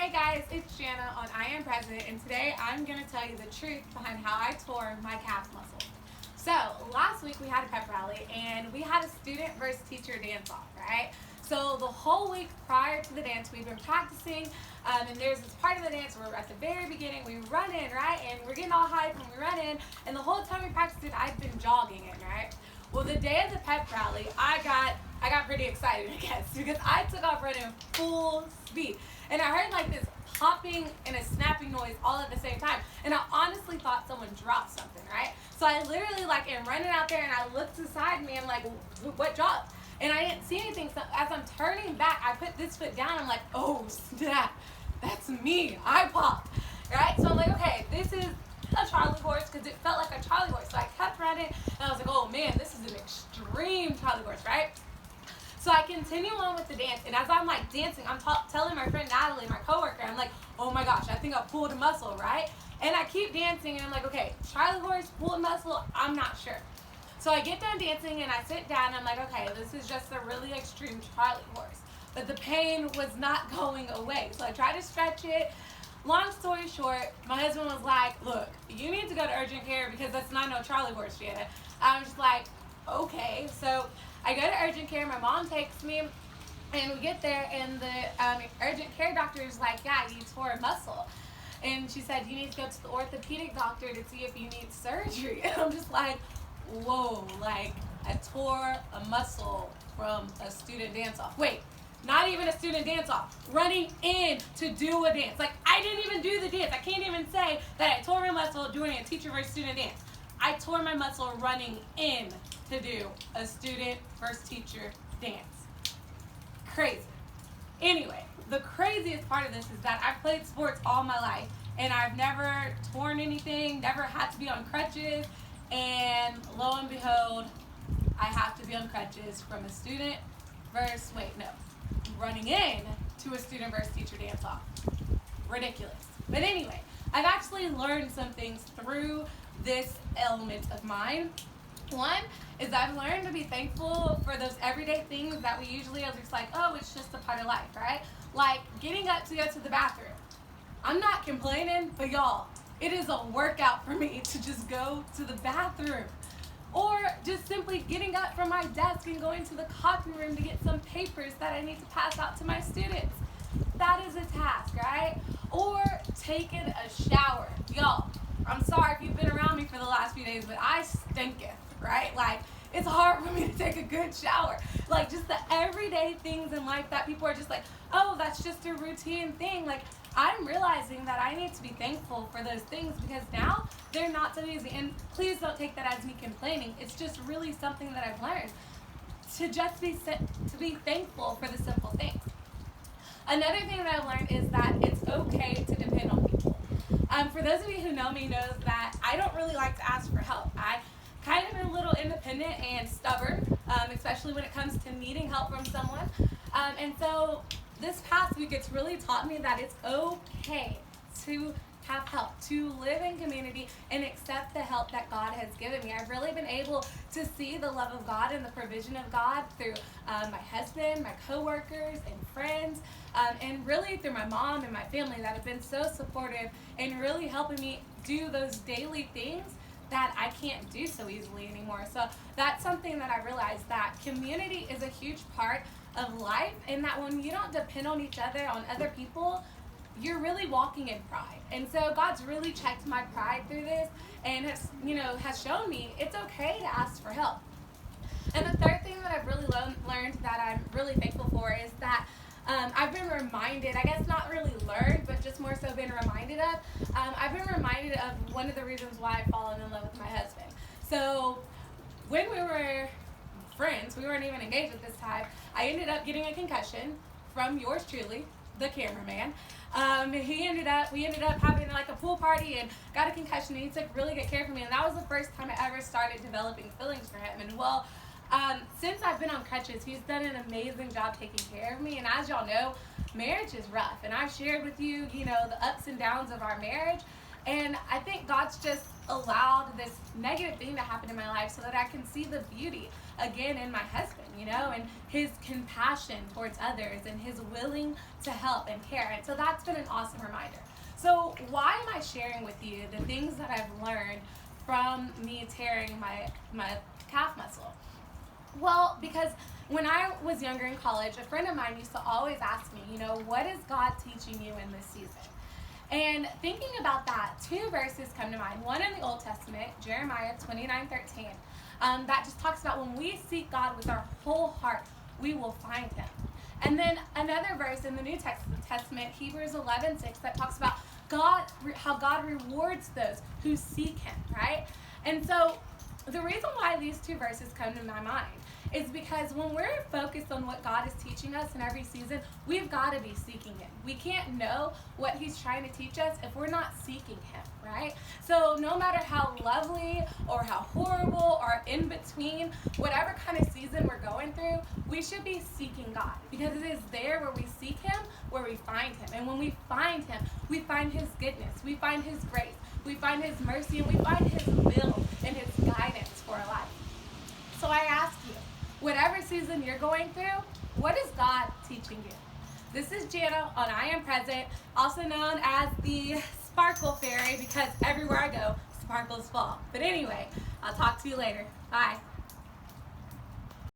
Hey guys, it's Jana on I Am President, and today I'm going to tell you the truth behind how I tore my calf muscle. So, last week we had a pep rally, and we had a student versus teacher dance-off, right? So, the whole week prior to the dance, we've been practicing, and there's this part of the dance where we're at the very beginning, we run in, right? And we're getting all hyped when we run in, and the whole time we practiced it, I've been jogging in, right? Well, the day of the pep rally, I got pretty excited, I guess, because I took off running full speed. And I heard like this popping and a snapping noise all at the same time. And I honestly thought someone dropped something, right? So I literally am running out there and I looked beside me and I'm like, what dropped? And I didn't see anything. So as I'm turning back, I put this foot down. I'm like, oh snap, that's me. I popped, right? So I'm like, okay, this is a Charlie horse because it felt like a Charlie horse. So I kept running and I was like, oh man, this is an extreme Charlie horse, right? So I continue on with the dance, and as I'm dancing, I'm telling my friend Natalie, my coworker, I'm like, oh my gosh, I think I pulled a muscle, right? And I keep dancing, and I'm like, okay, Charlie horse, pulled muscle, I'm not sure. So I get done dancing, and I sit down, and I'm like, okay, this is just a really extreme Charlie horse. But the pain was not going away. So I tried to stretch it. Long story short, my husband was like, look, you need to go to urgent care because that's not no Charlie horse, Jana. I was just like, okay. So I go to urgent care, my mom takes me, and we get there, and the urgent care doctor is like, yeah, you tore a muscle. And she said, you need to go to the orthopedic doctor to see if you need surgery. And I'm just like, whoa, I tore a muscle from a student dance-off. Wait, not even a student dance-off, running in to do a dance. I didn't even do the dance. I can't even say that I tore my muscle doing a teacher versus student dance. I tore my muscle running in to do a student versus teacher dance. Crazy. Anyway, the craziest part of this is that I've played sports all my life and I've never torn anything, never had to be on crutches, and lo and behold, I have to be on crutches from a student versus, running in to a student versus teacher dance-off. Ridiculous. But anyway, I've actually learned some things through this element of mine. One is I've learned to be thankful for those everyday things that we usually are just like, oh, it's just a part of life, right? Like getting up to go to the bathroom. I'm not complaining, but y'all, it is a workout for me to just go to the bathroom. Or just simply getting up from my desk and going to the copy room to get some papers that I need to pass out to my students. That is a task, right? Or taking a shower. Y'all, I'm sorry if you've been around me for the last few days, but I stinketh, right? It's hard for me to take a good shower. Just the everyday things in life that people are just like, oh, that's just a routine thing. I'm realizing that I need to be thankful for those things because now they're not so easy. And please don't take that as me complaining. It's just really something that I've learned to just be thankful for the simple things. Another thing that I've learned is that it's okay to depend on people. For those of you who know me knows that I don't really like to ask for help. I kind of am a little independent and stubborn, especially when it comes to needing help from someone. And so this past week, it's really taught me that it's okay to have help, to live in community and accept the help that God has given me. I've really been able to see the love of God and the provision of God through my husband, my coworkers, and friends, and really through my mom and my family that have been so supportive and really helping me do those daily things that I can't do so easily anymore. So that's something that I realized, that community is a huge part of life, and that when you don't depend on each other, on other people, you're really walking in pride. And so God's really checked my pride through this and has shown me it's okay to ask for help. And the third thing that I've really learned that I'm really thankful for is that I've been reminded, I guess not really learned, but just more so been reminded of, I've been reminded of one of the reasons why I've fallen in love with my husband. So when we were friends, we weren't even engaged at this time, I ended up getting a concussion from yours truly, the cameraman. We ended up having a pool party and got a concussion, and he took really good care of me, and that was the first time I ever started developing feelings for him. And since I've been on crutches, he's done an amazing job taking care of me. And as y'all know, marriage is rough, and I've shared with you, the ups and downs of our marriage. And I think God's just allowed this negative thing to happen in my life so that I can see the beauty again in my husband. and his compassion towards others and his willing to help and care. And so that's been an awesome reminder. So why am I sharing with you the things that I've learned from me tearing my calf muscle? Well, because when I was younger in college, a friend of mine used to always ask me, what is God teaching you in this season? And thinking about that, 2 verses come to mind. One in the Old Testament, Jeremiah 29:13, that just talks about when we seek God with our whole heart, we will find him. And then another verse in the New Testament, Hebrews 11:6, that talks about how God rewards those who seek him, right? And so the reason why these 2 verses come to my mind is because when we're focused on what God is teaching us in every season, we've got to be seeking him. We can't know what he's trying to teach us if we're not seeking him, right? So no matter how lovely or how horrible or in between, whatever kind of season we're going through, we should be seeking God, because it is there where we seek him, where we find him. And when we find him, we find his goodness, we find his grace, we find his mercy, and we find his will and his guidance for our life. So I ask you, whatever season you're going through, what is God teaching you? This is Jana on I Am Present, also known as the Sparkle Fairy, because everywhere I go, sparkles fall. But anyway, I'll talk to you later. Bye.